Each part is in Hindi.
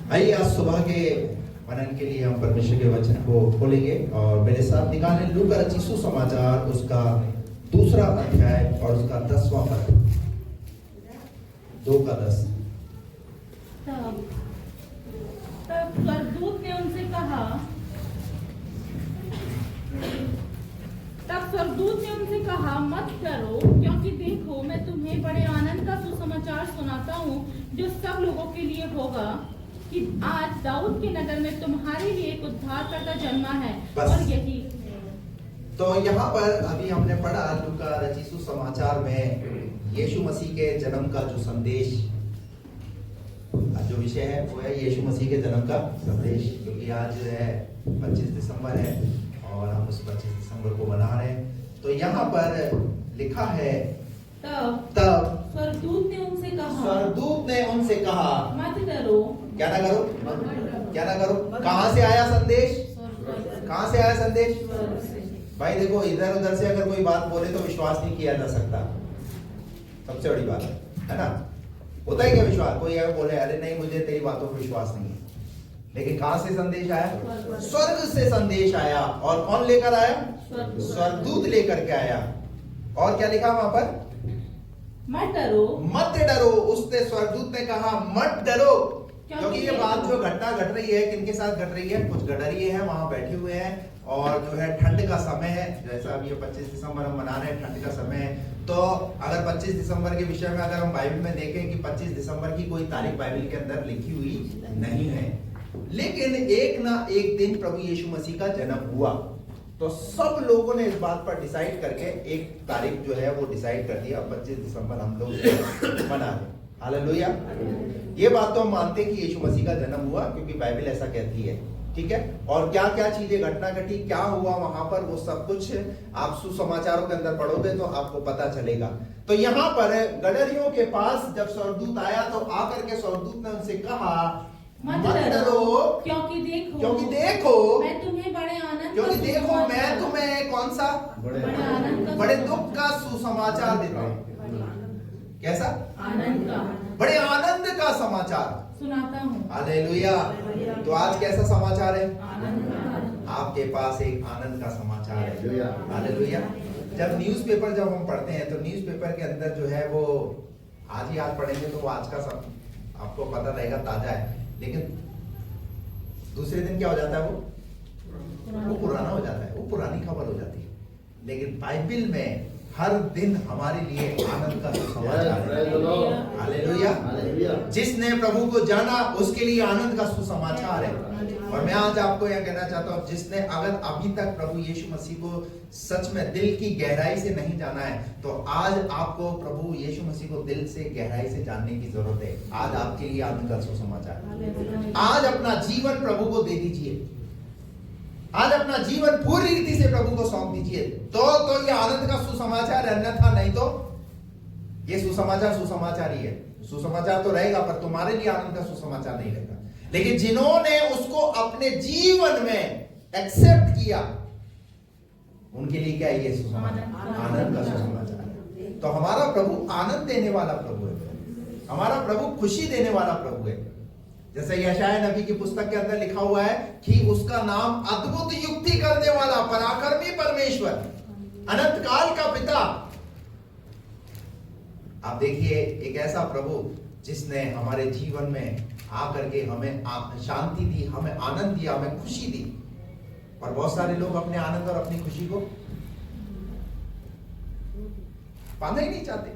आइए आज सुबह के मनन के लिए हम परमेश्वर के वचन को खोलेंगे और मेरे साथ निकालें लूका रचित सुसमाचार उसका 2 अध्याय और उसका 10वां पद, 2:10। तब स्वर्गदूत ने उनसे कहा मत डरो, क्योंकि देखो मैं तुम्हें बड़े आनंद का सुसमाचार सुनाता हूँ जो सब लोगों के लिए होगा कि आज दाऊद के नगर में तुम्हारे लिए एक उद्धारकर्ता जन्मा है। और यही तो यहाँ पर अभी हमने पढ़ा लूका रचित सुसमाचार में यीशु मसीह के जन्म का जो संदेश, जो विषय है वो है यीशु मसीह के जन्म का संदेश, क्योंकि आज जो है 25 दिसंबर है और हम उस 25 दिसंबर को मना रहे हैं। तो यहाँ पर लिखा है तब स्वर्गदूत ने उनसे कहा मत डरो। क्या ना करो, क्या ना करो। कहां से आया संदेश? कहां से आया संदेश? भाई देखो, इधर उधर से अगर कोई बात बोले तो विश्वास नहीं किया जा सकता, सबसे बड़ी बात है ना। होता है क्या विश्वास? कोई अगर बोले अरे नहीं मुझे तेरी बातों पर विश्वास नहीं है, लेकिन कहां से संदेश आया? स्वर्ग से संदेश आया। और कौन लेकर आया? स्वर्गदूत लेकर के आया। और क्या लिखा वहां पर? मत डरो, मत डरो। उसने स्वर्गदूत ने कहा मत डरो, क्योंकि ये बात जो घटना घट रही है किनके साथ घट रही है? कुछ गडरिये हैं वहां बैठे हुए हैं और जो है ठंड का समय है, जैसा अभी ये 25 दिसंबर हम मना रहे हैं, ठंड का समय है। तो अगर 25 दिसंबर के विषय में अगर हम बाइबल में देखें कि 25 दिसंबर की कोई तारीख बाइबल के अंदर लिखी हुई नहीं है, लेकिन एक ना एक दिन प्रभु यीशु मसीह का जन्म हुआ। तो सब लोगों ने इस बात पर डिसाइड करके एक तारीख जो है वो डिसाइड कर दिया, 25 दिसंबर हम लोग मना रहे। हालेलुया। ये बात तो हम मानते हैं कि यीशु मसीह का जन्म हुआ, क्योंकि बाइबल ऐसा कहती है, ठीक है। और क्या क्या चीजें घटना घटी, क्या हुआ वहां पर, वो सब कुछ आप सुसमाचारों के अंदर पढ़ोगे तो आपको पता चलेगा। तो यहाँ पर गडरियों के पास जब स्वर्गदूत आया तो आकर के स्वर्गदूत ने उनसे कहा मत डरो, क्योंकि देखो मैं तुम्हें बड़े आनंद, क्योंकि देखो मैं तुम्हें कौन सा बड़े दुख का सुसमाचार देता हूँ। कैसा? आनंद का, बड़े आनंद का समाचार सुनाता हूँ। हालेलुया। तो आज कैसा समाचार है? आनंद का। आपके पास एक आनंद का समाचार है। हालेलुया। जब न्यूज़पेपर जब हम पढ़ते हैं तो न्यूज़पेपर के अंदर जो है वो आज पढ़ेंगे तो वो आज का सब आपको पता रहेगा, ताजा है, लेकिन दूसरे दिन क्या हो जाता है? वो पुराना हो जाता है, वो पुरानी खबर हो जाती है। लेकिन बाइबल में हर दिन हमारे लिए आनंद का सुसमाचार है। हालेलुया। जिसने प्रभु को जाना उसके लिए आनंद का सुसमाचार है। और मैं आज आपको यह कहना चाहता हूं, जिसने अगर अभी तक प्रभु यीशु मसीह को सच में दिल की गहराई से नहीं जाना है, तो आज आपको प्रभु यीशु मसीह को दिल से गहराई से जानने की जरूरत है। आज आपके लिए आनंद का सुसमाचार। आज अपना जीवन प्रभु को दे दीजिए, आज अपना जीवन पूरी रीति से प्रभु को सौंप दीजिए, तो ये आनंद का सुसमाचार, अन्यथा नहीं तो ये सुसमाचार ही है। सुसमाचार तो रहेगा पर तुम्हारे लिए आनंद का सुसमाचार नहीं रहेगा। लेकिन जिन्होंने उसको अपने जीवन में एक्सेप्ट किया उनके लिए क्या है? ये सुसमाचार, आनंद का सुसमाचार है। तो हमारा प्रभु आनंद देने वाला प्रभु है, हमारा प्रभु खुशी देने वाला प्रभु है। जैसे यशायाह नबी की पुस्तक के अंदर लिखा हुआ है कि उसका नाम अद्भुत युक्ति करने वाला, पराक्रमी परमेश्वर, अनंत काल का पिता। आप देखिए, एक ऐसा प्रभु जिसने हमारे जीवन में आकर के हमें शांति दी, हमें आनंद दिया, हमें खुशी दी। और बहुत सारे लोग अपने आनंद और अपनी खुशी को पाना ही नहीं चाहते।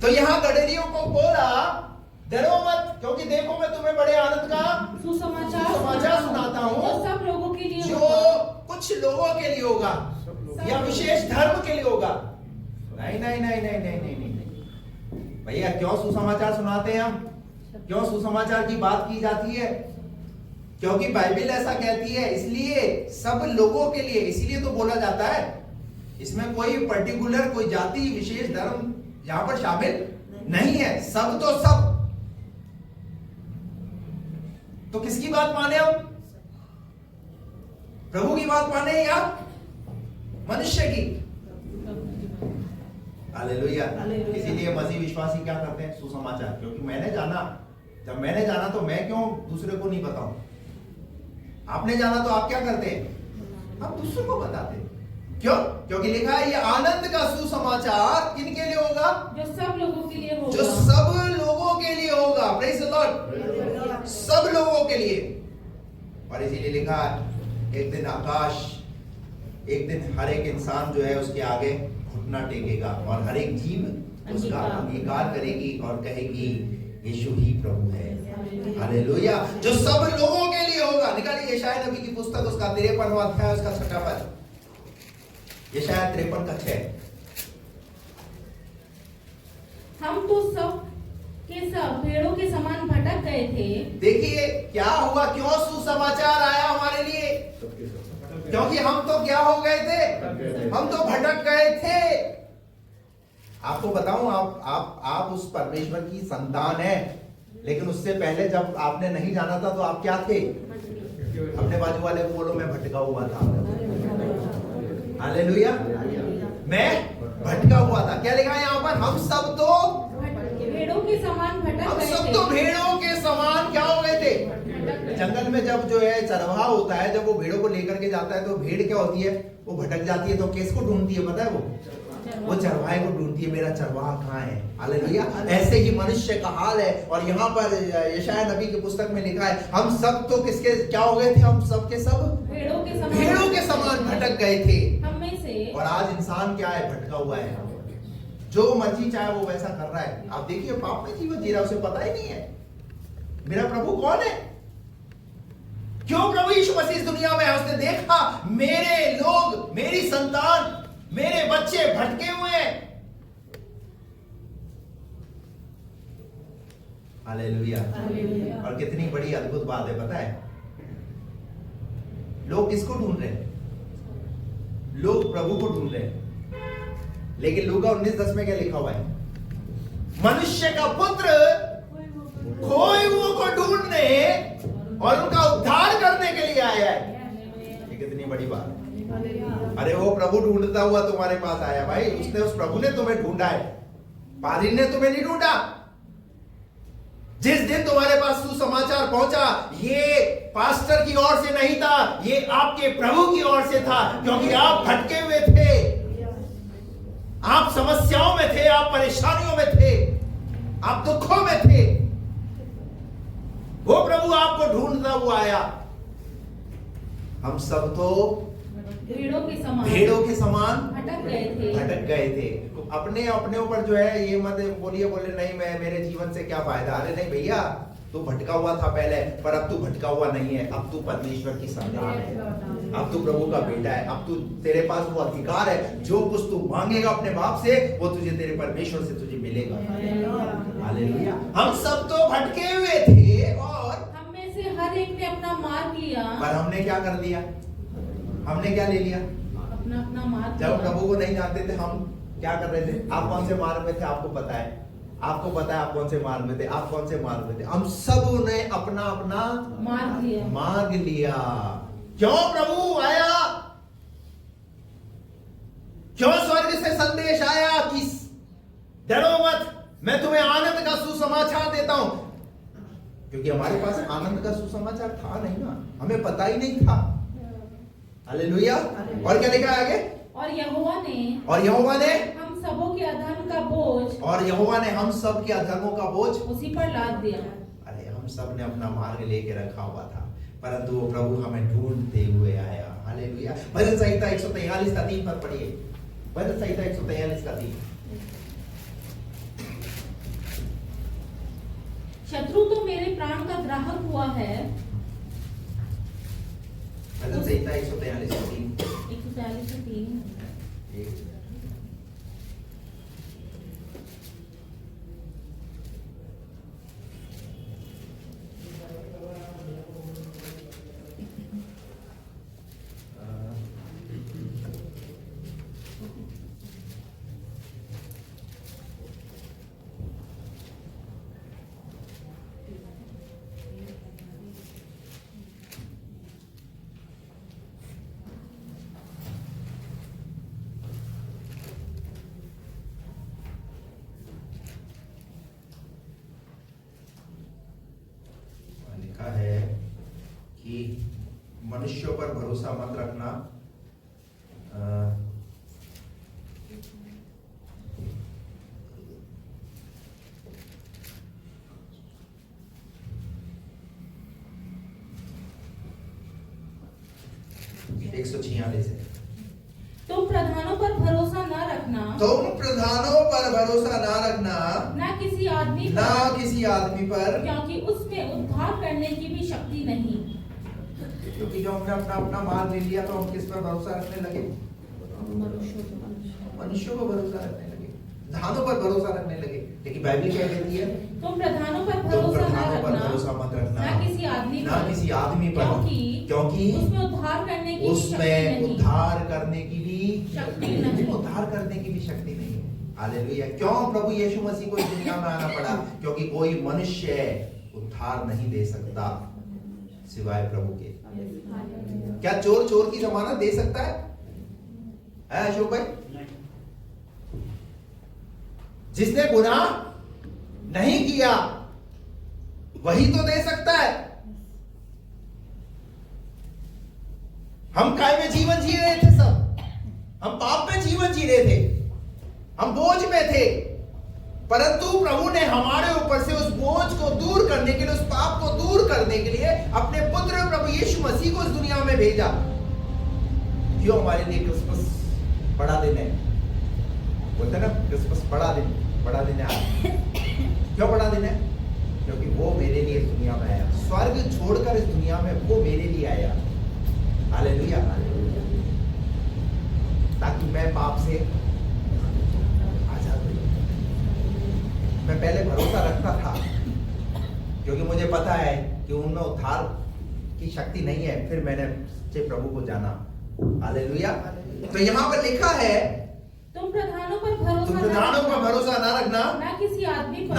तो यहां गडरियों को बोला डरो मत, क्योंकि देखो मैं तुम्हें बड़े आनंद का सुसमाचार सुनाता हूँ, सब लोगों के लिए, जो कुछ लोगों के लिए होगा या विशेष धर्म के लिए होगा। नहीं नहीं नहीं नहीं नहीं नहीं नहीं भैया, क्यों सुसमाचार सुनाते हैं हम? क्यों सुसमाचार की बात की जाती है? क्योंकि बाइबल ऐसा कहती है, इसलिए सब लोगों के लिए, इसीलिए तो बोला जाता है। इसमें कोई पर्टिकुलर, कोई जाति, विशेष धर्म यहां पर शामिल नहीं है, सब तो सब। तो किसकी बात माने हम? प्रभु की बात माने या मनुष्य की? हालेलुया। इसीलिए मसीह विश्वासी क्या करते हैं? सुसमाचार। क्योंकि मैंने जाना जब मैंने जाना तो मैं क्यों दूसरे को नहीं बताऊं? आपने जाना तो आप क्या करते? आप दूसरों को बताते। क्यों? क्योंकि लिखा है ये आनंद का सुसमाचार किनके लिए होगा? जो सब लोगों के लिए होगा। जो सब लोगों के लिए होगा। Praise the Lord. सब लोगों के लिए। और इसीलिए लिखा है एक दिन आकाश, एक दिन हर एक इंसान जो है उसके आगे घुटना टेकेगा और हर एक जीव उसका अंगीकार करेगी और कहेगी यीशु ही प्रभु है। हालेलुया। जो सब लोगों के लिए होगा। निकालिए यशायाह नबी की पुस्तक उसका 53वां अध्याय उसका 6वां पद। यशायाह 53 का 6। हम तो सब के सब भेड़ों के समान भटक गए थे। देखिए क्या हुआ, क्यों सुसमाचार आया हमारे लिए? क्योंकि हम तो क्या हो गए थे? हम तो भटक गए थे। आपको बताऊं, आप उस परमेश्वर की संतान है, लेकिन उससे पहले जब आपने नहीं जाना था तो आप क्या थे? अपने बाजू वाले को बोलो मैं भटका हुआ था। हालेलुया। मैं भटका हुआ था। क्या लिखा है यहाँ पर? हम सब तो भेड़ों के समान भटक गए थे। हम सब तो भेड़ों के समान क्या हो गए थे? जंगल में जब जो है चरवाहा होता है, जब वो भेड़ों को लेकर के जाता है तो भेड़ क्या होती है? वो भटक जाती है तो किसको ढूंढती है पता है? वो चरवाहे को ढूंढती है, मेरा चरवाहा कहाँ है। हालेलुया। ऐसे ही मनुष्य का हाल है। और यहाँ पर यशायाह नबी की पुस्तक में लिखा है हम सब तो किसके क्या हो गए थे? हम सब के सब भेड़ों के समान भटक गए थे। हम में से। और आज इंसान क्या है? भटका हुआ है। जो मर्जी चाहे वो वैसा कर रहा है। आप देखिए पाप में जीवन जी रहा है, उसे पता ही नहीं है मेरा प्रभु कौन है। क्यों प्रभु यीशु मसीह इस दुनिया में है? उसने देखा मेरे लोग, मेरी संतान, मेरे बच्चे भटके हुए हैं। हालेलुया। और कितनी बड़ी अद्भुत बात है पता है? लोग किसको ढूंढ रहे हैं? लोग प्रभु को ढूंढ रहे हैं। लेकिन लूका 19:10 में क्या लिखा हुआ है? मनुष्य का पुत्र खोए हुओं को ढूंढने और उनका उद्धार करने के लिए आया है। ये कितनी बड़ी बात है। अरे वो प्रभु ढूंढता हुआ तुम्हारे पास आया भाई। उसने, उस प्रभु ने तुम्हें ढूंढा है। पादरी ने तुम्हें नहीं ढूंढा। जिस दिन तुम्हारे पास सुसमाचार पहुंचा, ये पास्टर की ओर से नहीं था, ये आपके प्रभु की ओर से था। क्योंकि आप भटके हुए थे, आप समस्याओं में थे, आप परेशानियों में थे, आप दुखों में थे। वो प्रभु आपको ढूंढता हुआ आया। हम सब तो भेड़ों के समान भटक गए थे। तो अपने ऊपर जो है ये मत बोलिए नहीं मैं मेरे जीवन से क्या फायदा। अरे नहीं भैया, तू भटका हुआ था पहले, पर अब तू भटका हुआ नहीं है। अब तू परमेश्वर की संतान है, अब तू प्रभु का बेटा है। अब तू, तेरे पास वो अधिकार है, जो कुछ तू मांगेगा अपने बाप से वो तुझे तेरे परमेश्वर से तुझे मिलेगा। हालेलुया। हम सब तो भटके हुए थे और हम में से हर एक ने अपना मार्ग लिया। पर हमने क्या कर दिया? हमने क्या ले लिया? अपना मार्ग। जब प्रभु को नहीं जानते थे हम क्या कर रहे थे? आप कौन से मार्ग में थे? आपको पता है, आपको पता है आप कौन से मार्ग में थे, आप कौन से मार्ग में थे। हम सब ने अपना अपना मार्ग लिया। क्यों प्रभु आया? क्यों स्वर्ग से संदेश आया कि डरो मत, मैं तुम्हें आनंद का सुसमाचार देता हूं? क्योंकि हमारे पास आनंद का सुसमाचार था नहीं ना, हमें पता ही नहीं था। हालेलुया। और क्या लिखा है आगे? और यहोवा ने हम सबों के अधर्म का बोझ, और यहोवा ने हम सब के अधर्मों का बोझ उसी पर लाद दिया। अरे हम सब ने अपना मार्ग लेके रखा हुआ था, परंतु वो प्रभु हमें ढूंढते हुए आया। हालेलुया। भजन संहिता 143 का 3 पद पढ़िए। भजन संहिता 143 का 3। शत्रु तो मेरे प्राण का ग्राहक हुआ है। भजन संहिता 143 का 3। 143 का 3। मनुष्यों पर भरोसा मत रखना। एक 146 है। तुम प्रधानों पर भरोसा न रखना, तुम प्रधानों पर भरोसा ना रखना, न किसी आदमी ना पर, किसी आदमी पर, क्योंकि उसमें उद्धार करने की भी शक्ति नहीं। क्योंकि जो हमने अपना अपना माल ले लिया तो हम किस पर भरोसा रखने लगे? मनुष्यों पर भरोसा रखने लगे, धानों पर भरोसा रखने लगे। लेकिन बाइबल क्या कहती है? तुम प्रधानों पर तुम भरोसा न प्रधानों पर रखना, भरोसा मत रखना, न किसी आदमी ना पर, किसी आदमी पर, क्योंकि उसमें उद्धार करने की भी शक्ति उसमें नहीं। उद्धार करने की भी शक्ति नहीं। उद्धार करने की भी शक्ति नहीं है। हालेलुया। क्यों प्रभु यीशु मसीह को इस दुनिया में आना पड़ा? क्योंकि कोई मनुष्य उद्धार नहीं दे सकता सिवाय प्रभु के। क्या चोर चोर की जमानत दे सकता है अशोक भाई? जिसने गुनाह नहीं किया वही तो दे सकता है। हम काय में जीवन जी रहे थे सब, हम पाप में जीवन जी रहे थे, हम बोझ में थे, परंतु प्रभु ने हमारे ऊपर से उस बोझ को दूर करने के लिए, उस पाप को दूर करने के लिए अपने पुत्र प्रभु यीशु मसीह को इस दुनिया में भेजा। क्यों? हमारे लिए क्रिसमस बड़ा दिन है। बोलते ना क्रिसमस बड़ा दिन है आज। क्यों बड़ा दिन है? क्योंकि वो मेरे लिए इस दुनिया में आया, स्वर्ग छोड़कर इस दुनिया में वो मेरे लिए आया। हालेलुया। ताकि मैं पाप से आजाद हूं। मैं पहले भरोसा रखता था क्योंकि मुझे पता है कि उनमें उद्धार की शक्ति नहीं है, फिर मैंने सच्चे प्रभु को जाना। हालेलुया। तो यहाँ पर लिखा है तुम प्रधानों पर भरोसा ना रखना, ना किसी आदमी पर,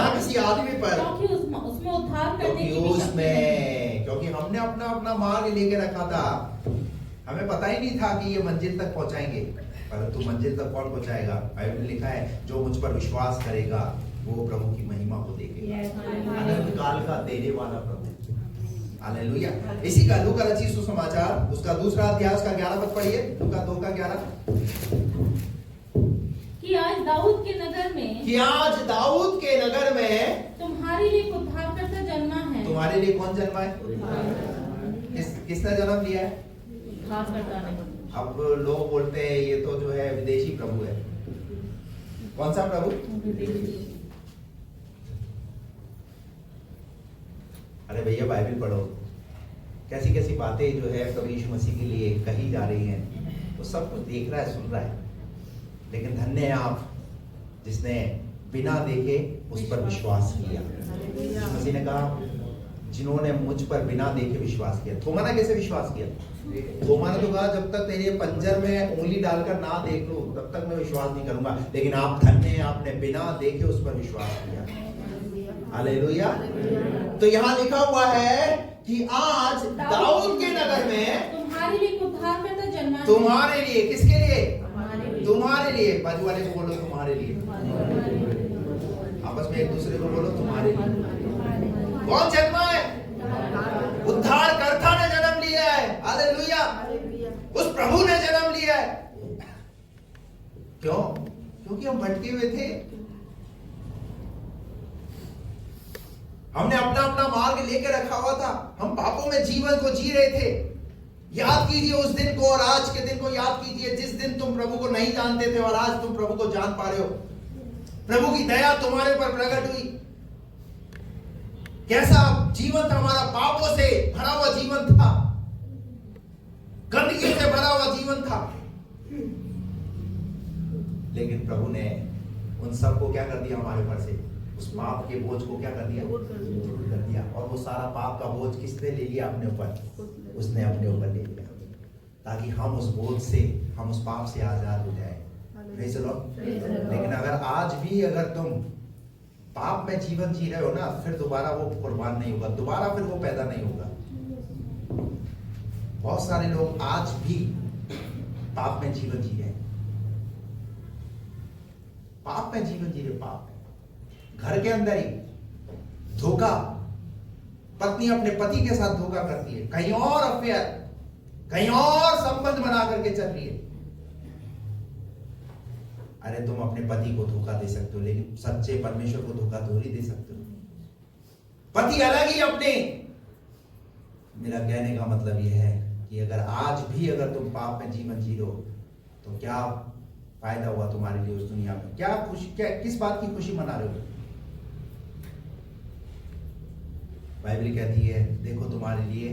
क्योंकि उसमें उद्धार करने की भी शक्ति नहीं। क्योंकि हमने अपना मार्ग लेके रखा था। हमें पता ही नहीं था कि ये मंजिल तक पहुंचाएंगे, परंतु मंजिल तक कौन पहुंचाएगा? बाइबल में लिखा है जो मुझ पर विश्वास करेगा वो प्रभु की महिमा को देखेगा। अनंत काल का देने वाला प्रभु। हालेलुया। इसी का लूका रचित सुसमाचार उसका दूसरा अध्याय का 11 पद पढ़िए। लूका 2 का 11। कि आज दाऊद के नगर में तुम्हारे लिए उद्धारकर्ता जन्मा है। तुम्हारे लिए कौन जन्मा है? किसने जन्म लिया है? उद्धारकर्ता ने। अब लोग बोलते हैं ये तो जो है विदेशी प्रभु है। कौन सा प्रभु? अरे भैया बाइबल पढ़ो, कैसी कैसी बातें जो है प्रभु यीशु मसीह के लिए कही जा रही हैं, तो सब कुछ देख रहा है, सुन रहा है। लेकिन धन्य है आप जिसने बिना देखे उस पर विश्वास किया। यीशु मसीह ने कहा जिन्होंने मुझ पर बिना देखे विश्वास किया। थोमा ने कैसे विश्वास किया? थोमा ने तो कहा जब तक तेरे पंजर में उंगली डालकर ना देख लूं तब तक मैं विश्वास नहीं करूंगा। लेकिन आप धन्य हैं, आपने बिना देखे उस पर विश्वास किया। हालेलुया। तो यहाँ लिखा हुआ है कि आज दाऊद के नगर में तुम्हारे लिए उद्धारकर्ता जन्मा है। तुम्हारे लिए, किसके लिए? तुम्हारे लिए। बाजू वाले को बोलो तुम्हारे लिए। आपस में एक दूसरे को बोलो तुम्हारे लिए। कौन जन्मा है? उद्धारकर्ता ने जन्म लिया है। हालेलुया। उस प्रभु ने जन्म लिया है। क्यों? क्योंकि हम भटके हुए थे। हमने अपना मार्ग लेकर रखा हुआ था। हम पापों में जीवन को जी रहे थे। याद कीजिए उस दिन को और आज के दिन को याद कीजिए जिस दिन तुम प्रभु को नहीं जानते थे और आज तुम प्रभु को जान पा रहे हो। प्रभु की दया तुम्हारे ऊपर प्रकट हुई। कैसा जीवन था हमारा? पापों से भरा हुआ जीवन था, गंदगी से भरा हुआ जीवन था। लेकिन प्रभु ने उन सबको क्या कर दिया? हमारे ऊपर से उस पाप के बोझ को क्या कर दिया? दूर कर दिया। और वो सारा पाप का बोझ किसने ले लिया अपने ऊपर? उसने अपने ऊपर ले लिया, ताकि हम उस बोझ से, हम उस पाप से आजाद हो जाए। Praise the Lord. लेकिन अगर तुम पाप में जीवन जी रहे हो ना, फिर दोबारा वो कुर्बान नहीं होगा, दोबारा फिर वो पैदा नहीं होगा। बहुत सारे लोग आज भी पाप में जीवन जी रहे हैं। पाप में जीवन जी रहे, पाप में घर के अंदर ही धोखा, पत्नी अपने पति के साथ धोखा करती है, कहीं और अफेयर, कहीं और संबंध बना करके चल रही है। अरे तुम अपने पति को धोखा दे सकते हो, लेकिन सच्चे परमेश्वर को धोखा थोड़ी दे सकते हो। पति अलग ही अपने। मेरा कहने का मतलब यह है कि अगर आज भी अगर तुम पाप में जीवन जी रहे हो तो क्या फायदा हुआ तुम्हारे लिए उस दुनिया में? क्या खुशी, क्या किस बात की खुशी मना रहे हो? बाइबल कहती है देखो तुम्हारे लिए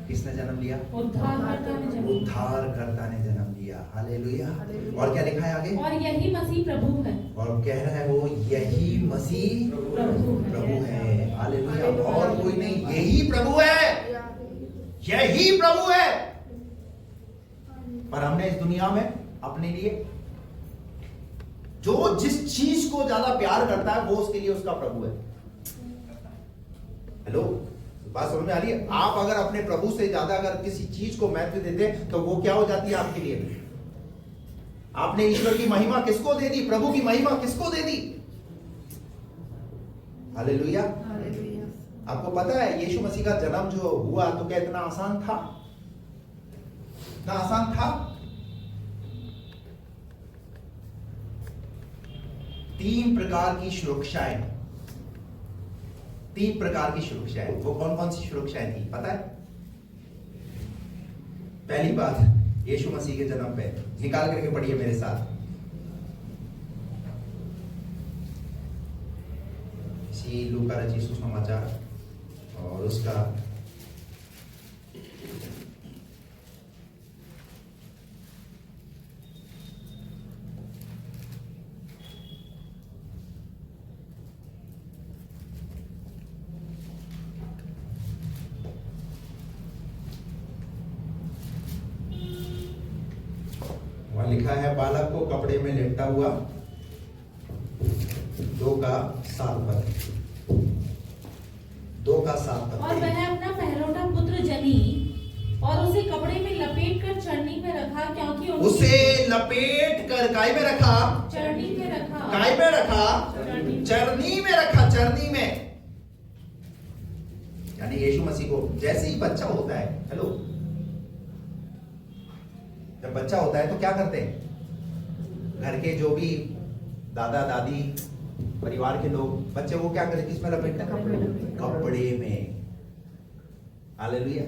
किसने जन्म लिया? उद्धारकर्ता ने जन्म लिया। हालेलुया। और क्या लिखा है आगे? और यही मसीह प्रभु है। और कह रहा है वो यही मसीह प्रभु है। हालेलुया। और कोई नहीं, यही प्रभु है, यही प्रभु है। पर हमने इस दुनिया में अपने लिए जो जिस चीज को ज्यादा प्यार करता है वो उसके लिए उसका प्रभु है। हेलो, बात समझ में आ रही है? आप अगर अपने प्रभु से ज्यादा अगर किसी चीज को महत्व देते तो वो क्या हो जाती है आपके लिए? आपने ईश्वर की महिमा किसको दे दी? प्रभु की महिमा किसको दे दी? हालेलुया। आपको पता है यीशु मसीह का जन्म जो हुआ तो क्या इतना आसान था? इतना आसान था? 3 प्रकार की सुरक्षाएं, 3 प्रकार की सुरक्षाएं। वो कौन कौन सी सुरक्षाएं थी पता है? पहली बात, यीशु मसीह के जन्म पे निकाल करके पढ़िए मेरे साथ, इसी लूका रचित सुसमाचार और उसका 2 लिखा है बालक को कपड़े में लिपटा हुआ 2 का 7 पद, 2 का 7 पद। और वह अपना पहलौठा पुत्र जनी और उसे कपड़े में लपेट कर चरनी में रखा, क्योंकि उसे लपेट कर काय में रखा? चरनी में रखा। काय में रखा? चरनी में रखा। चरनी में यानी यीशु मसीह को जैसे ही बच्चा होता है, हेलो, जब बच्चा होता है तो क्या करते हैं? घर के जो भी दादा दादी परिवार के लोग बच्चे को क्या करते? किसमें लपेटते हैं? कपड़े में। हालेलुया।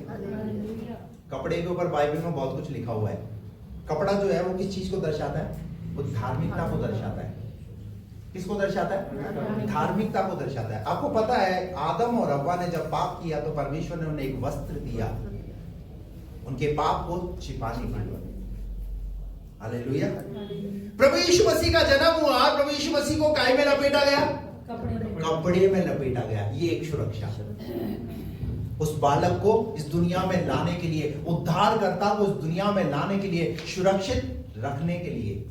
कपड़े के ऊपर बाइबल में बहुत कुछ लिखा हुआ है। कपड़ा जो है वो किस चीज को दर्शाता है? वो धार्मिकता को दर्शाता है। किसको दर्शाता है? धार्मिकता को दर्शाता है। आपको पता है आदम और हव्वा ने जब पाप किया तो परमेश्वर ने उन्हें एक वस्त्र दिया उनके पाप को छिपाने के लिए। हालेलुया। प्रभु यीशु मसीह का जन्म हुआ, प्रभु यीशु मसीह को काय में लपेटा गया? कपड़े में लपेटा गया। ये एक सुरक्षा, उस बालक को इस दुनिया में लाने के लिए, उद्धारकर्ता को इस दुनिया में लाने के लिए, सुरक्षित रखने के लिए।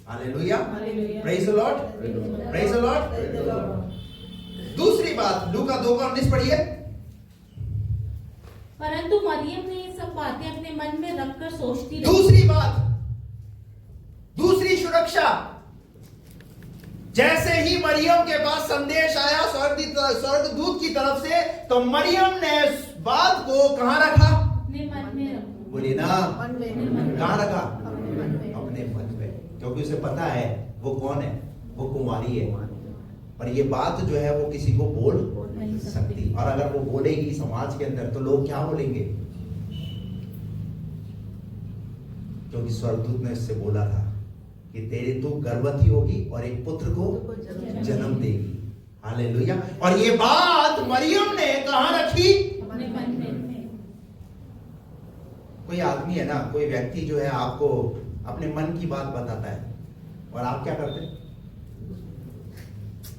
Hallelujah. Praise the Lord, praise the Lord. दूसरी बात लूका 2:19 पढ़िए। परंतु मरियम ने ये सब बातें अपने मन में रखकर सोचती रही। दूसरी बात, दूसरी सुरक्षा, जैसे ही मरियम के पास संदेश आया स्वर्गदूत की तरफ से, तो मरियम ने इस बात को कहां रखा? अपने मन में रखा। बोलिए ना, कहां रखा? अपने मन में। क्योंकि उसे पता है वो कौन है, वो कुंवारी है, और ये बात जो है वो किसी को बोल नहीं सकती। और अगर वो बोलेगी समाज के अंदर तो लोग क्या बोलेंगे? क्योंकि स्वर्गदूत ने उससे बोला था कि तेरे तू गर्भवती होगी और एक पुत्र को जन्म देगी। हालेलुया। और ये बात मरियम ने कहां रखी? अपने मन में। कोई आदमी है ना, कोई व्यक्ति जो है आपको अपने मन की बात बताता है और आप क्या करते हैं?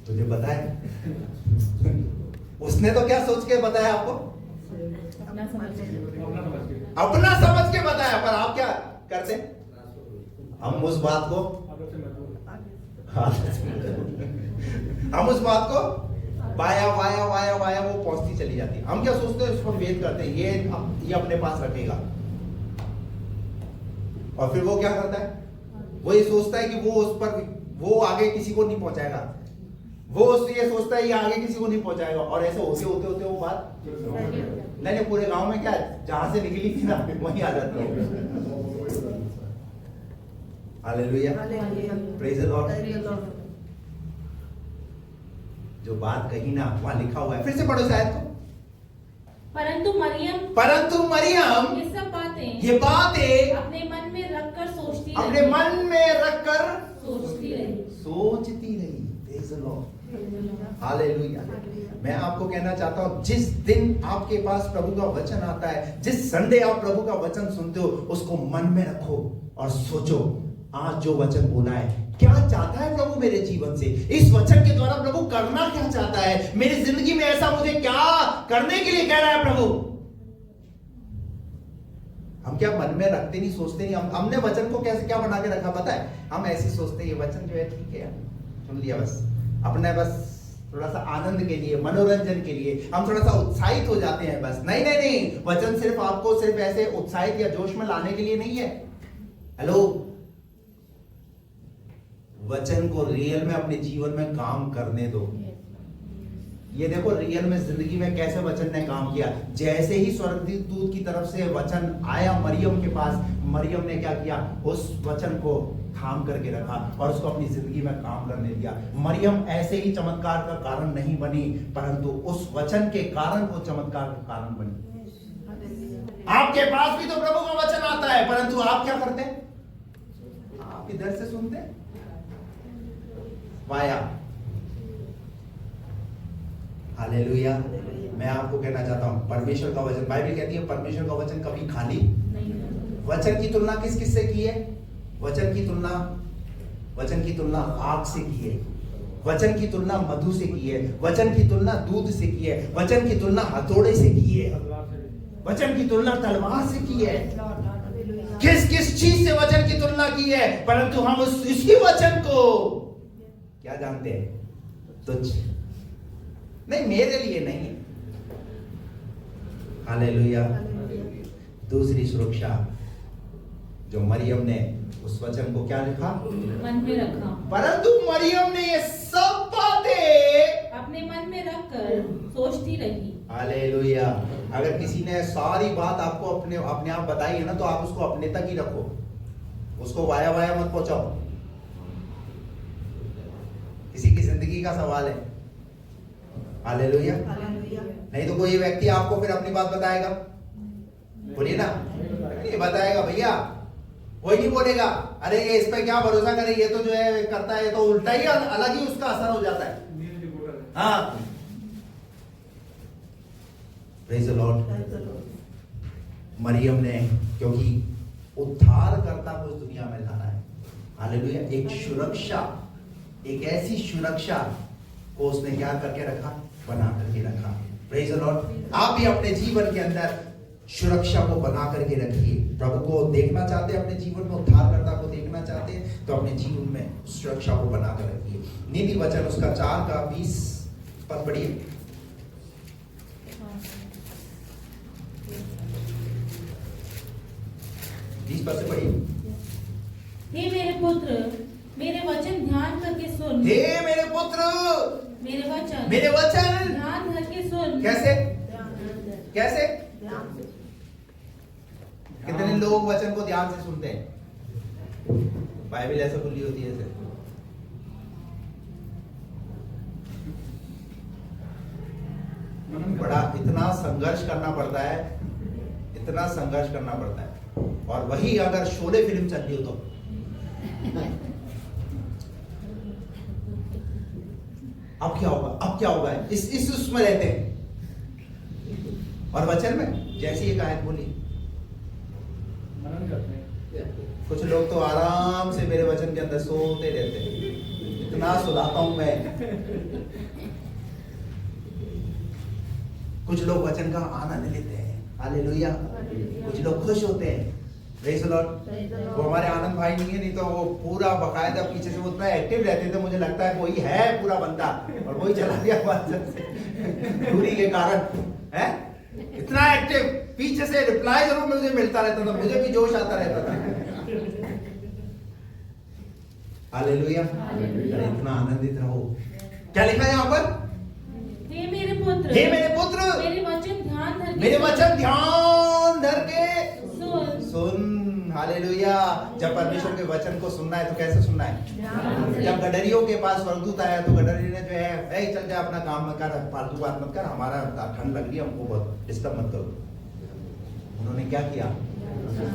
तुझे बताया उसने तो क्या सोच के बताया आपको? अपना समझ के बताया, पर आप क्या करते? हम उस बात को वाया वाया वाया वाया वो पहुंचती चली जाती है। हम क्या सोचते हैं? इसको वेद करते हैं, ये अपने पास रखेगा, और फिर वो क्या करता है? वो ये सोचता है कि वो उस पर वो आगे किसी को नहीं पहुंचाएगा, वो ये सोचता है ये आगे किसी को नहीं पहुंचाएगा, और ऐसे होते होते होते वो बात नहीं पूरे गांव में क्या जहां से निकली थी ना वहीं आ जाती है। Hallelujah, praise the Lord. जो बात कही ना वहां लिखा हुआ है, फिर से पढ़ो शायद को। परंतु मरियम ये सब बातें अपने मन में रखकर सोचती रही। Praise the Lord, hallelujah. मैं आपको कहना चाहता हूं, जिस दिन आपके पास प्रभु का वचन आता है, जिस संडे आप प्रभु का वचन सुनते हो, उसको मन में रखो और सोचो आज जो वचन बोला है क्या चाहता है प्रभु मेरे जीवन से, इस वचन के द्वारा प्रभु करना क्या चाहता है मेरी जिंदगी में, ऐसा मुझे क्या करने के लिए कह रहा है प्रभु। हम क्या मन में रखते नहीं, सोचते नहीं। हमने वचन को कैसे क्या बना के रखा पता है, हम ऐसे सोचते हैं ये वचन जो है ठीक है यार, सुन लिया बस, अपने बस थोड़ा सा आनंद के लिए, मनोरंजन के लिए हम थोड़ा सा उत्साहित हो जाते हैं बस। नहीं नहीं नहीं, वचन सिर्फ आपको सिर्फ ऐसे उत्साहित या जोश में लाने के लिए नहीं है। हेलो, वचन को रियल में अपने जीवन में काम करने दो। ये देखो रियल में जिंदगी में कैसे वचन ने काम किया। जैसे ही स्वर्गदूत की तरफ से वचन आया मरियम के पास, मरियम ने क्या किया, उस वचन को थाम करके रखा और उसको अपनी जिंदगी में काम करने दिया। मरियम ऐसे ही चमत्कार का कारण नहीं बनी, परंतु उस वचन के कारण वो चमत्कार का कारण बनी। आपके पास भी तो प्रभु का वचन आता है, परंतु आप क्या करते हैं, आप इधर से सुनते हैं पाया। हालेलुया। मैं आपको कहना चाहता हूं, परमेश्वर का वचन, बाइबल कहती है परमेश्वर का वचन कभी खाली नहीं। वचन की तुलना किस किस से की है, वचन की तुलना आग से की है, वचन की तुलना मधु से की है, वचन की तुलना दूध से की है, वचन की तुलना हथौड़े से की है, वचन की तुलना तलवार से की है। किस किस चीज से वचन की तुलना की है, परंतु हम इसी वचन को क्या जानते हैं, तुच्छ नहीं, मेरे लिए नहीं है। हालेलुया। दूसरी सुरक्षा जो मरियम ने उस वचन को क्या लिखा, मन में रखा, परंतु मरियम ने ये सब बातें अपने मन में रखकर सोचती रही। हालेलुया। अगर किसी ने सारी बात आपको अपने आप बताई है ना, तो आप उसको अपने तक ही रखो, उसको वाया वाया मत पहुंचाओ। किसी की जिंदगी का सवाल है। हालेलुया। नहीं तो कोई व्यक्ति आपको फिर अपनी बात बताएगा, बोलिए ना, ये बताएगा भैया, कोई नहीं बोलेगा अरे ये इस पे क्या भरोसा करे, ये तो जो है करता है, तो उल्टा ही अलग ही उसका असर हो जाता है। हाँ, प्रेज़ द लॉर्ड। मरियम ने, क्योंकि उद्धार करता को इस दुनिया में लाना है, हालेलुया, एक सुरक्षा, एक ऐसी सुरक्षा को उसने क्या करके रखा, बना करके रखा। Praise the Lord. आप भी अपने जीवन के अंदर सुरक्षा को बना करके रखिए। प्रभु को देखना चाहते हैं अपने जीवन में, उद्धारकर्ता को देखना चाहते हैं, तो अपने जीवन में सुरक्षा को बना कर रखिए। नीति वचन उसका 4 का 20 पद पढ़िए। 20 पद से पढ़िए। हे मेरे पुत्र, मेरे वचन ध्यान करके सुन। हे मेरे पुत्र, मेरे वचन ध्यान करके सुन। कैसे कैसे? कितने लोग वचन को ध्यान से सुनते हैं? बाइबल ऐसे खुली होती है ऐसे। बड़ा इतना संघर्ष करना पड़ता है, इतना संघर्ष करना पड़ता है। और वही अगर शोले फिल्म चल रही हो तो अब क्या होगा, अब क्या होगा, इस उसमें रहते हैं। और वचन में जैसी एक आयत बोली, कुछ लोग तो आराम से मेरे वचन के अंदर सोते रहते हैं, इतना सुलाता हूं मैं। कुछ लोग वचन का आनंद लेते हैं, हालेलुया। कुछ लोग खुश होते हैं, प्रेज़ द लॉर्ड। वो हमारे आनंद भाई नहीं है, नहीं तो वो पूरा बकायदा पीछे से वो इतना एक्टिव रहते थे, मुझे लगता है कोई है पूरा बंदा, और वही चला गया वचन से दूरी के कारण, है इतना एक्टिव, पीछे से रिप्लाई जरूर मुझे मिलता रहता था, मुझे भी जोश आता रहता था। हालेलुया। इतना आनंदित रहो, क्या लिखा है यहाँ पर? हे मेरे पुत्र, हे मेरे पुत्र, मेरे वचन ध्यान धर के मेरे वचन ध्यान धर के सुन। सुन। हालेलुया। जब परमेश्वर के वचन को सुनना है तो कैसे सुनना है? जब गडरियों के पास स्वर्गदूत आया तो गडरी ने जो है, ए चल जा अपना काम मत कर, फालतू बात मत कर, हमारा ठंड लग रही है, हमको बहुत डिस्टर्ब मत करो। उन्होंने क्या किया?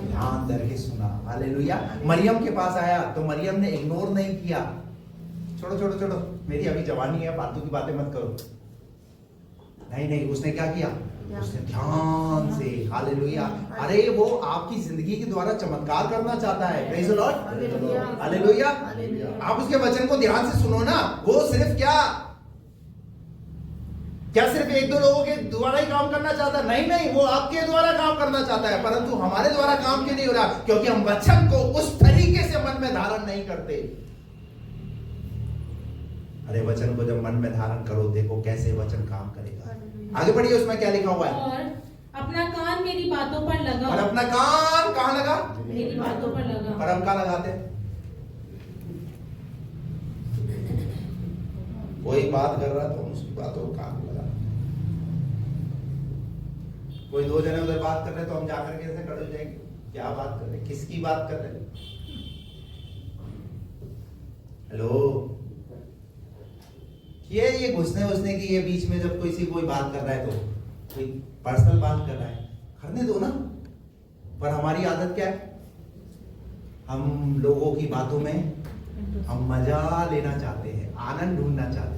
ध्यान धर के सुना। हालेलुया। मरियम के पास आया तो मरियम ने इग्नोर नहीं किया, छोड़ो छोड़ो छोड़ो, मेरी अभी जवानी है, फालतू की बातें मत करो। नहीं नहीं, उसने क्या किया? उसने ध्यान से। हालेलुया। अरे वो आपकी जिंदगी के द्वारा चमत्कार करना चाहता है। Praise the Lord. हालेलुया। आप उसके वचन को ध्यान से सुनो ना। वो सिर्फ क्या सिर्फ एक दो लोगों के द्वारा ही काम करना चाहता? नहीं नहीं, वो आपके द्वारा काम करना चाहता है, परंतु हमारे द्वारा काम क्यों नहीं हो रहा? क्योंकि हम वचन को उस तरीके से मन में धारण नहीं करते। अरे वचन को जब मन में धारण करो, देखो कैसे वचन काम करेगा। आगे बढ़िए, उसमें क्या लिखा हुआ है? और अपना कान मेरी बातों पर लगाओ। और अपना कान कहाँ लगा? मेरी बातों पर लगाओ। पर हम कहाँ लगाते हैं? कोई बात कर रहा तो हम उसकी बातों को कान लगा, कोई दो जने उधर बात कर रहे तो हम जाकर के ऐसे खड़े हो जाएंगे, क्या बात कर रहे, किसकी बात कर रहे? हेलो, ये घुसने की, ये बीच में जब कोई बात कर रहा है तो कोई पर्सनल बात कर रहा है, करने दो ना। पर हमारी आदत क्या है? हम लोगों की बातों में हम मजा लेना चाहते हैं, आनंद ढूंढना चाहते हैं।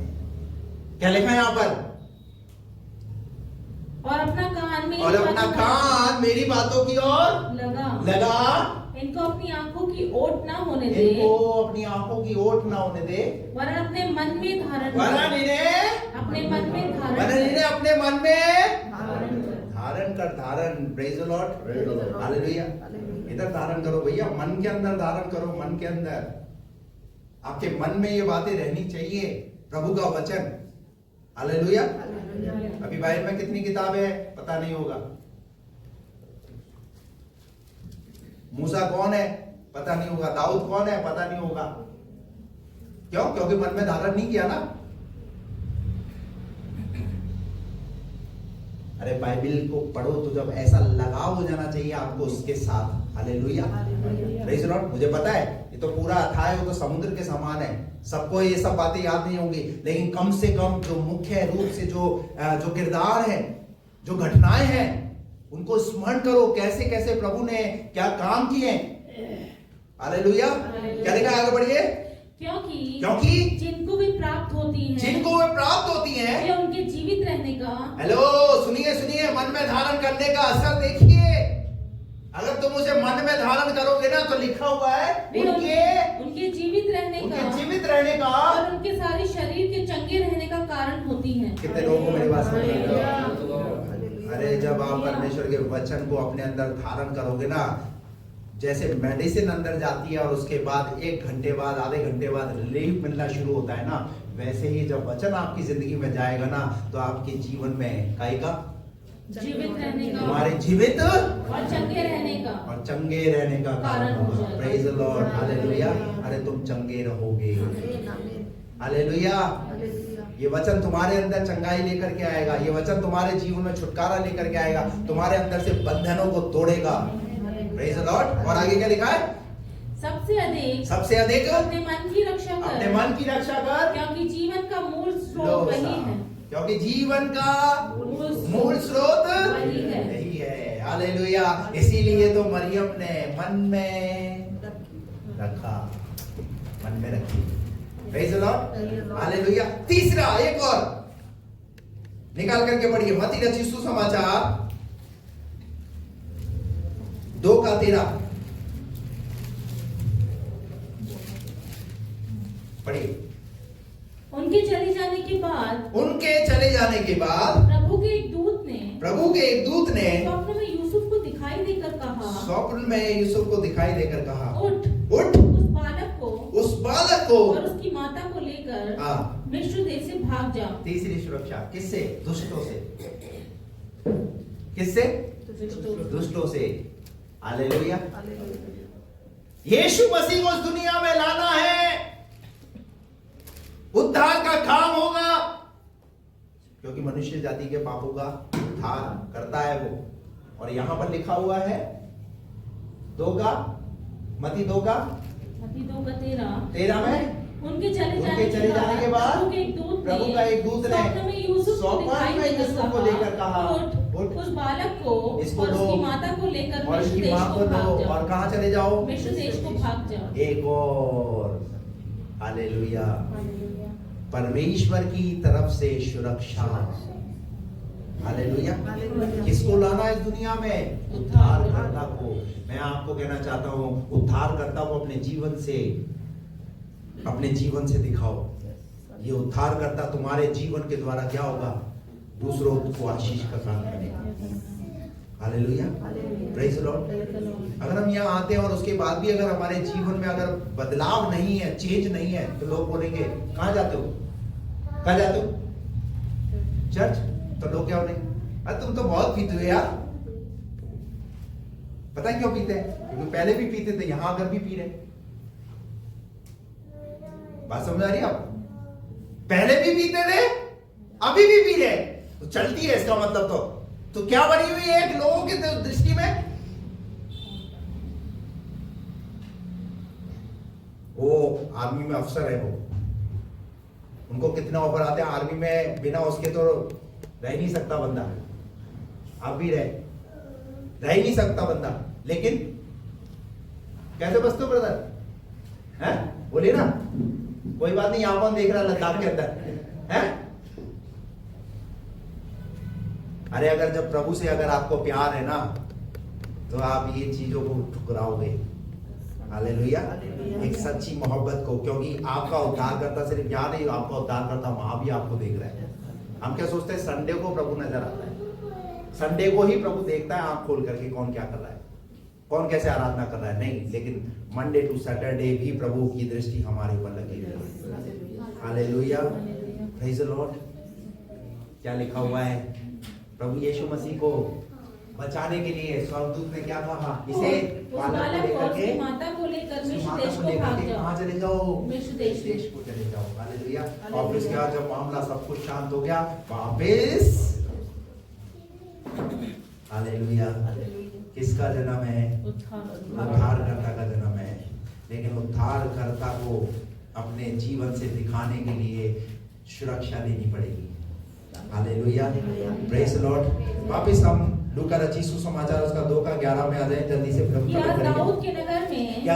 क्या लिखा है यहाँ पर? और अपना कान मेरी बातों की ओर लगा। इनको अपनी आंखों की ओट ना होने दे। इनको अपनी आंखों की ओट ना होने दे। वरन अपने मन में धारण वरन इन्हें अपने मन में धारण अपने मन में धारण कर। धारण। Praise the Lord. हालेलुया। इधर धारण करो भैया, मन के अंदर धारण करो। मन के अंदर आपके मन में ये बातें रहनी चाहिए, प्रभु का वचन। हालेलुया। अभी बाइबल में कितनी किताबें हैं पता नहीं होगा, मूसा कौन है पता नहीं होगा, दाऊद कौन है पता नहीं होगा। क्यों? क्योंकि मन में धारण नहीं किया ना। अरे बाइबल को पढ़ो तो जब ऐसा लगाव हो जाना चाहिए आपको उसके साथ। हालेलुया। Praise the Lord. मुझे पता है ये तो पूरा अथाय वो तो समुद्र के समान है, सबको ये सब बातें याद नहीं होंगी, लेकिन कम से कम जो मुख्य रूप से जो किरदार है, जो घटनाएं हैं, उनको स्मरण करो, कैसे कैसे प्रभु ने क्या काम किए। हालेलुया। क्या लिखा है? आगे बढ़िए। क्योंकि जिनको भी प्राप्त होती है ये उनके जीवित रहने का। हेलो, सुनिए, मन में धारण करने का असर देखिए। अगर तुम उसे मन में धारण करोगे ना तो लिखा हुआ है उनके जीवित रहने का और उनके सारे शरीर के चंगे रहने का कारण होती है। कितने लोगों को मेरी बात समझ में आई? अरे जब आप परमेश्वर के वचन को अपने अंदर धारण करोगे ना, जैसे मेडिसिन अंदर जाती है और उसके बाद 1 घंटे बाद, आधे घंटे बाद रिलीफ मिलना शुरू होता है ना, वैसे ही जब वचन आपकी जिंदगी में जाएगा ना तो आपके जीवन में काएगा जीवित रहने का, तुम्हारे जीवित और चंगे रहने का कारण होगा। Praise the Lord. हालेलुया। अरे तुम चंगे रहोगे। हालेलुया। ये वचन तुम्हारे अंदर चंगाई लेकर के आएगा, ये वचन तुम्हारे जीवन में छुटकारा लेकर के आएगा, तुम्हारे अंदर से बंधनों को तोड़ेगा। Praise the Lord. और आगे क्या लिखा है? सबसे अधिक अपने मन की रक्षा कर, क्योंकि जीवन का मूल स्रोत वही है। क्योंकि जीवन का मूल स्रोत यही है। हालेलुया। इसीलिए तो मरियम ने मन में रखा, मन में रखी। Praise the Lord. हालेलुया। तीसरा एक और निकाल करके पढ़िए, मत्ती रचित सुसमाचार 2:13 पढ़िए। उनके चले जाने के बाद प्रभु के एक दूत ने स्वप्न में यूसुफ को दिखाई देकर कहा, उठ उस बालक को और उसकी माता को लेकर मिस्र देश से भाग जा। तीसरी सुरक्षा किससे? दुष्टों से। किससे? दुष्टों से। हालेलुया। यीशु मसीह को इस दुनिया में लाना है उद्धार का काम होगा, क्योंकि मनुष्य जाति के पापों का उद्धार करता है वो। और यहां पर लिखा हुआ है मत्ती 2:13 में उनके चले जाने के बाद प्रभु का एक दूत ने स्वप्न में यूसुफ को लेकर कहा, उस बालक को इसको और लो उसकी माता को लेकर और उसकी मां को लो और कहां चले जाओ? मिस्र देश को भाग जाओ। एक और हालेलुया, परमेश्वर की तरफ से सुरक्षा। हालेलुया। किसको लाना है इस दुनिया में? उद्धारकर्ता को। मैं आपको कहना चाहता हूं, उद्धारकर्ता को अपने जीवन से दिखाओ। ये उद्धारकर्ता तुम्हारे जीवन के द्वारा क्या होगा? दूसरों को आशीष का काम करेगा। Hallelujah, praise the Lord. अगर हम यहाँ आते हैं और उसके बाद भी अगर हमारे जीवन में अगर बदलाव नहीं है, चेंज नहीं है, तो लोग बोलेंगे कहाँ जाते हो? चर्च। तो लोग क्या बोलेंगे? अरे तुम तो बहुत पीते हो यार। पता है क्यों पीते हैं? क्योंकि पहले भी पीते थे, यहां अगर भी पी रहे। बात समझ आ रही है आप? पहले भी पीते थे, अभी भी पी रहे, तो चलती है इसका मतलब। तो क्या बनी हुई है एक लोगों की दृष्टि में? वो आर्मी में अफसर है, वो उनको कितने ऑफर आते हैं आर्मी में, बिना उसके तो रह नहीं सकता बंदा। आप भी रह ही नहीं सकता बंदा, लेकिन कैसे बचते हो ब्रदर? हैं? बोलिए ना। कोई बात नहीं, यहां कौन देख रहा है लद्दाख के अंदर? हैं? अरे अगर जब प्रभु से अगर आपको प्यार है ना, तो आप ये चीजों को ठुकराओगे। हालेलुया। एक सच्ची मोहब्बत को, क्योंकि आपका उद्धार करता सिर्फ यहाँ नहीं, आपका उद्धार करता वहां भी आपको देख रहा है। हम क्या सोचते हैं? संडे को प्रभु नजर आता है, संडे को ही प्रभु देखता है आंख खोल करके कौन क्या कर रहा है, कौन कैसे आराधना कर रहा है। नहीं, लेकिन मंडे टू सैटरडे भी प्रभु की दृष्टि हमारे ऊपर लगी है। Hallelujah, praise the Lord. क्या लिखा हुआ है? प्रभु यीशु मसीह को बचाने के लिए स्वर्गदूत ने क्या कहा? इसे माता को लेकर मिस्र देश को भाग जाओ। कहां चले जाओ? मिस्र देश को चले जाओ। हालेलुया। और फिर क्या, जब मामला सब कुछ शांत हो गया, वापस हालेलुया। किसका जन्म है? उद्धारकर्ता का जन्म है। लेकिन उद्धारकर्ता को अपने जीवन से दिखाने के लिए सुरक्षा देनी पड़ेगी। Hallelujah, praise the Lord. वापस हम लूका रचित सुसमाचार उसका 2:11 में आ जाए जल्दी से।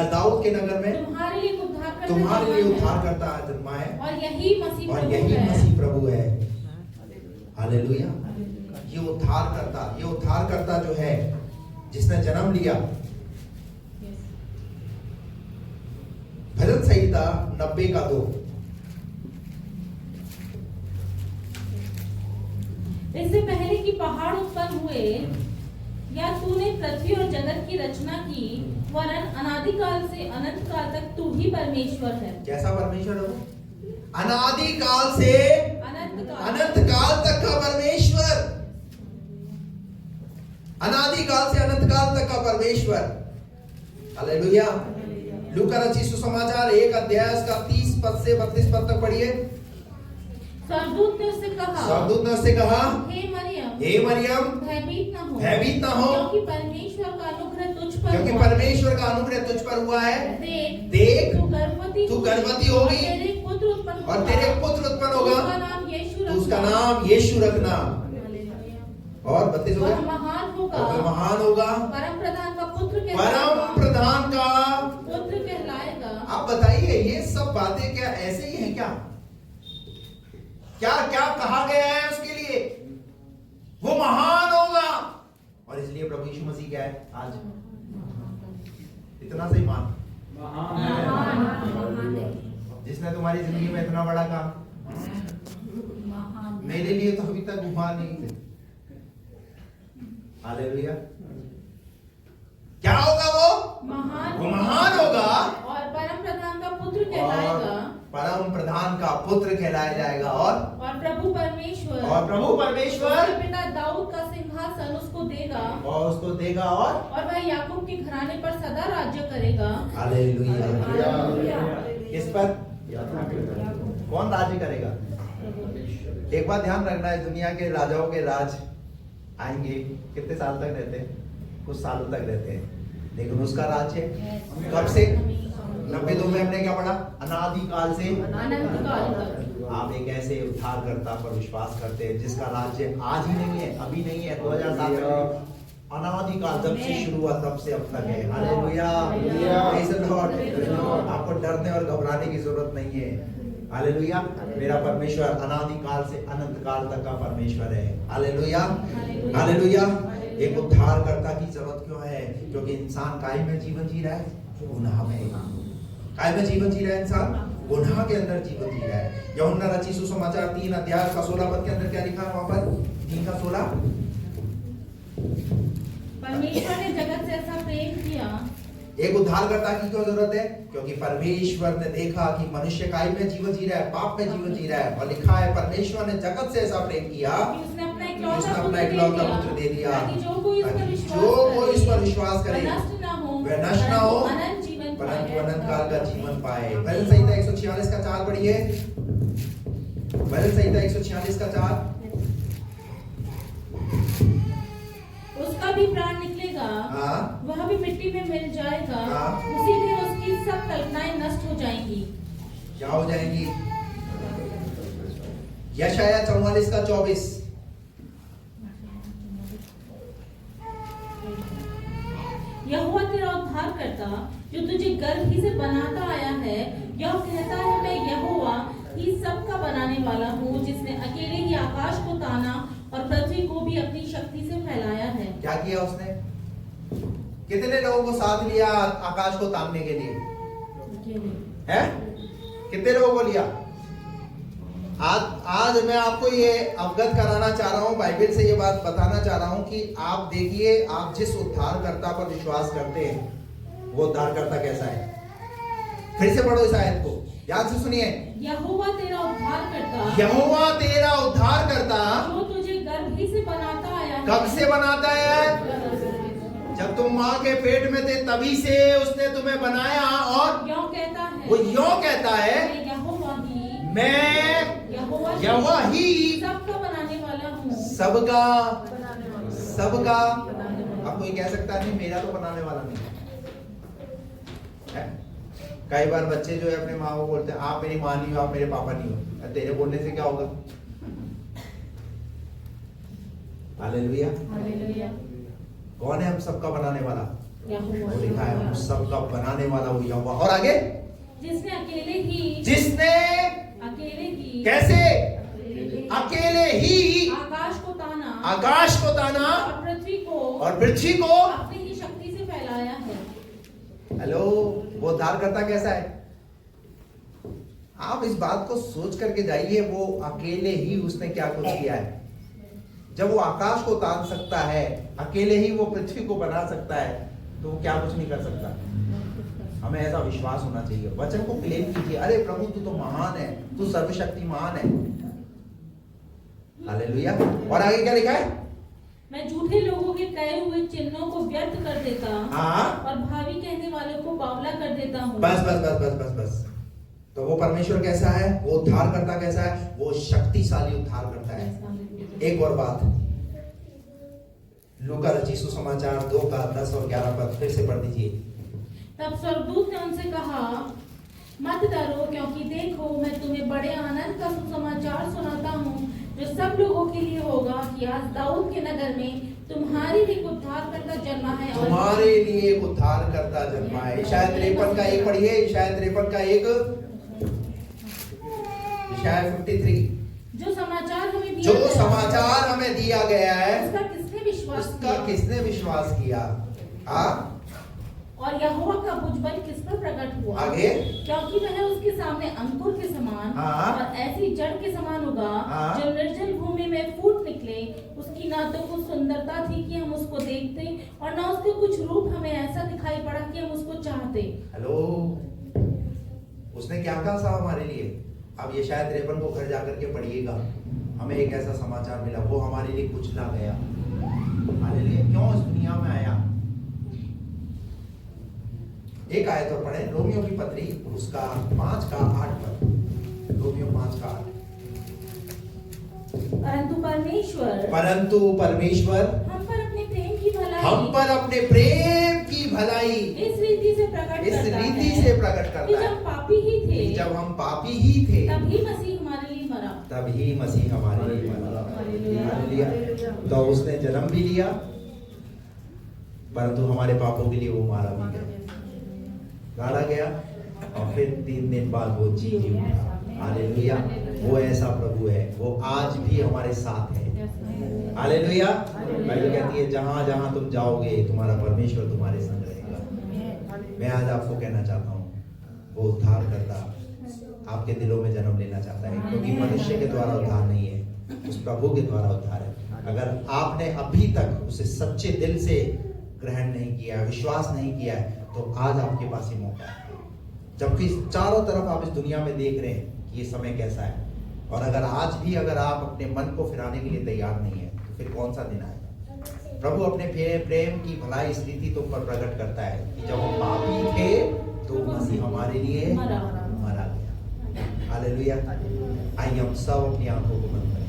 दाऊद के नगर में तुम्हारे लिए उद्धारकर्ता जन्मा है, और यही मसीह प्रभु है। हालेलुया। ये उद्धारकर्ता जो है, जिसने जन्म लिया। भजन संहिता 90:2। इससे पहले कि पहाड़ उत्पन्न हुए या तूने पृथ्वी और जगत की रचना की, वरन अनादिकाल से अनंत काल तक तू ही परमेश्वर है। कैसा परमेश्वर है वो? अनादिकाल से अनंत काल तक का परमेश्वर। अनादिकाल से अनंत काल तक का परमेश्वर। हालेलुया। लूका रचित सुसमाचार 1 उसका 30 पद से 32 पद तक पढ़िए। स्वर्गदूत ने उससे कहा, हे मरियम, भयभीत न हो, क्योंकि परमेश्वर का अनुग्रह तुझ पर हुआ है। देख, तू गर्भवती होगी और तेरे पुत्र उत्पन्न होगा, उसका नाम यीशु रखना। और 32 होगा, महान होगा, परम प्रधान का पुत्र कहलाएगा। आप बताइए, ये सब बातें क्या ऐसे ही हैं क्या? क्या कहा गया है उसके लिए? वो महान होगा। और इसलिए प्रभु यीशु मसीह क्या है आज? इतना सही महान, जिसने तुम्हारी जिंदगी में इतना बड़ा काम, मेरे लिए तो अभी तक हुआ नहीं। हालेलुया। क्या होगा वो? महान होगा और परम प्रधान का पुत्र कहलाएगा। परम प्रधान का पुत्र कहलाया जाएगा। और प्रभु परमेश्वर पिता दाऊद का सिंहासन उसको देगा, और वह याकूब के घराने पर सदा राज्य करेगा। हालेलुया। किस पर? कौन राज्य करेगा? एक बात ध्यान रखना है, दुनिया के राजाओं के राज आएंगे, कितने साल तक रहते हैं? कुछ सालों तक रहते हैं, लेकिन उसका राज्य कब से? 92 में हमने क्या पढ़ा? अनादिकाल से अनंत काल तक। आप एक ऐसे उद्धारकर्ता पर विश्वास करते हैं जिसका राज्य आज ही नहीं है, अभी नहीं है, 2000 साल पहले, अनादिकाल जब से शुरू हुआ तब से अब तक है। Hallelujah, praise the Lord. आपको डरने और घबराने की जरूरत नहीं है। हालेलुया, मेरा परमेश्वर अनादिकाल से अनंत काल तक का परमेश्वर है। Hallelujah, hallelujah. एक उद्धारकर्ता की जरूरत क्यों है? क्योंकि इंसान काय में जीवन जी रहा है? गुनाह में। काय में जीवन जी रहा है इंसान? गुनाह के अंदर जीवन जी रहा है। यूहन्ना रचित सुसमाचार 3 अध्याय का 16 पद के अंदर क्या लिखा है वहां पर? 3 का 16। परमेश्वर ने जगत से ऐसा प्रेम किया। एक उद्धारकर्ता की क्यों जरूरत है? क्योंकि परमेश्वर ने देखा कि मनुष्य काय में जीवन जी रहा है, पाप में जीवन जी रहा है, और लिखा है परमेश्वर ने जगत से ऐसा प्रेम किया कि उसने अपना अपना इकलौता पुत्र दे दिया, ताकि जो कोई इस पर विश्वास करे वह नष्ट ना हो, वह नष्ट ना हो, अनंत जीवन परंतु पाए। अनंत काल का जीवन पाए। भजन संहिता 146 का 4 पढ़िए। भजन संहिता 146 का 4। उसका भी प्राण निकलेगा, हाँ। वह भी मिट्टी में मिल जाएगा, हाँ। उसी दिन उसकी सब कल्पनाएं नष्ट हो जाएंगी। क्या हो जाएंगी? यशाया 44 का 24। यहोवा तेरा उद्धार करता जो तुझे गर्भ ही से बनाता आया है, यह कहता है मैं यहोवा ही सबका बनाने वाला हूँ, जिसने अकेले ही आकाश को ताना और पृथ्वी को भी अपनी शक्ति से फैलाया है। क्या किया उसने? कितने लोगों को साथ लिया आकाश को तानने के लिए? है? कितने लोगों को लिया? आज मैं आपको ये अवगत कराना चाह रहा हूँ, बाइबल से ये बात बताना चाह रहा हूँ कि आप देखिए, आप जिस उद्धारकर्ता पर विश्वास करते हैं वो उद्धारकर्ता कैसा है। फिर से पढ़ो इस आयत को, ध्यान से सुनिए। यहोवा तेरा उद्धार करता, यहोवा तेरा उद्धार करता जो तुझे गर्भ ही से बनाता आया है। कब से बनाता है? जब तुम माँ के पेट में थे तभी से उसने तुम्हें बनाया। और यों कहता है, वो यों कहता है मैं यहोवा ही सबका बनाने वाला हूँ। सबका। अब कोई कह सकता नहीं मेरा तो बनाने वाला नहीं है। कई बार बच्चे जो है अपने माँ को बोलते हैं आप मेरी माँ नहीं हो, आप मेरे पापा नहीं हो। तेरे बोलने से क्या होगा? हालेलुया। हालेलुया। कौन है हम सबका बनाने वाला? यहोवा। वो लिखा है हम सबका बनाने वाला वो यहोवा। और आगे जिसने अकेले ही कैसे? अकेले ही आकाश को ताना और पृथ्वी को अपनी ही शक्ति से फैलाया है। हेलो, वो उद्धारकर्ता कैसा है? आप इस बात को सोच करके जाइए, वो अकेले ही उसने क्या कुछ किया है। जब वो आकाश को तान सकता है, अकेले ही वो पृथ्वी को बना सकता है, तो वो क्या कुछ नहीं कर सकता। हमें ऐसा विश्वास होना चाहिए। वचन को क्लेम कीजिए, अरे प्रभु तू तो महान है, तू सर्वशक्तिमान है। हालेलुया। और आगे क्या लिखा है? मैं झूठे लोगों के कहे हुए चिन्हों को व्यर्थ कर देता और भावी कहने वालों को बावला कर देता हूँ। बस। तो वो परमेश्वर कैसा है? वो उद्धारकर्ता कैसा है? वो शक्तिशाली उद्धारकर्ता है। एक और बात, लूका रचित सुसमाचार 2 का 10 और 11 पद फिर से पढ़ दीजिए। तब स्वर्गदूत ने उनसे कहा, मत डरो, क्योंकि देखो मैं तुम्हें बड़े आनंद का सुसमाचार सुनाता हूँ, जो सब लोगों के लिए होगा, कि आज दाऊद के नगर में तुम्हारे लिए उद्धारकर्ता जन्मा है। तुम्हारे लिए एक उद्धारकर्ता जन्मा है। इशाया 53 का 1 पढ़िए। इशाया 53 का 1। इशाया 53। जो समाचार हमें दिया गया है, उसका किसने विश्वास किया? हाँ। और यहोवा का भुजबल किस पर प्रकट हुआ? आगे, क्योंकि वह उसके सामने अंकुर के समान और ऐसी जड़ के समान होगा जो निर्जल भूमि में फूट निकले। उसकी ना तो कुछ सुंदरता थी कि हम उसको देखते, और ना उसके कुछ रूप हमें ऐसा दिखाई पड़ा कि हम उसको चाहते। हेलो, उसने क्या कहा साहब हमारे लिए? अब ये शायद 53 को घर जाकर के पढ़िएगा। हमें एक ऐसा समाचार मिला, वो हमारे लिए कुचला गया। हालेलुया। क्यों इस दुनिया में आया? एक आयत और पढ़े, रोमियो की पत्री उसका 5 का 8 पद। रोमियो 5:8। परंतु परमेश्वर हम पर अपने प्रेम की भलाई इस रीति से प्रकट करता कि है जब पापी ही थे जब हम पापी ही थे तभी मसीह हमारे लिए मरा। तभी मसीह हमारे लिए मरा। हालेलुया। तो उसने जन्म भी लिया, परंतु हमारे पापों के लिए वो मारा भी गया, गाड़ा गया, और फिर 3 दिन बाद वो जी उठा। हालेलुया। वो ऐसा प्रभु है, वो आज भी हमारे साथ है। हालेलुया। बाइबल कहती है जहां जहां तुम जाओगे तुम्हारा परमेश्वर तुम्हारे संग रहेगा। मैं आज आपको कहना चाहता हूँ, वो उद्धार करता आपके दिलों में जन्म लेना चाहता है, क्योंकि मनुष्य के द्वारा उद्धार नहीं है, उस प्रभु के द्वारा उद्धार है। अगर आपने अभी तक उसे सच्चे दिल से ग्रहण नहीं किया, विश्वास नहीं किया है, तो आज आपके पास ये मौका है। जबकि चारों तरफ आप इस दुनिया में देख रहे हैं कि ये समय कैसा है, और अगर आज भी अगर आप अपने मन को फिराने के लिए तैयार नहीं है, तो फिर कौन सा दिन आएगा। प्रभु अपने प्रेम की भलाई इस रीति तुम पर प्रकट करता है कि जब हम पापी थे तो मसीह हमारे लिए मरा गया। हालेलुया। आइए हम सब अपनी आंखों को बंद करें।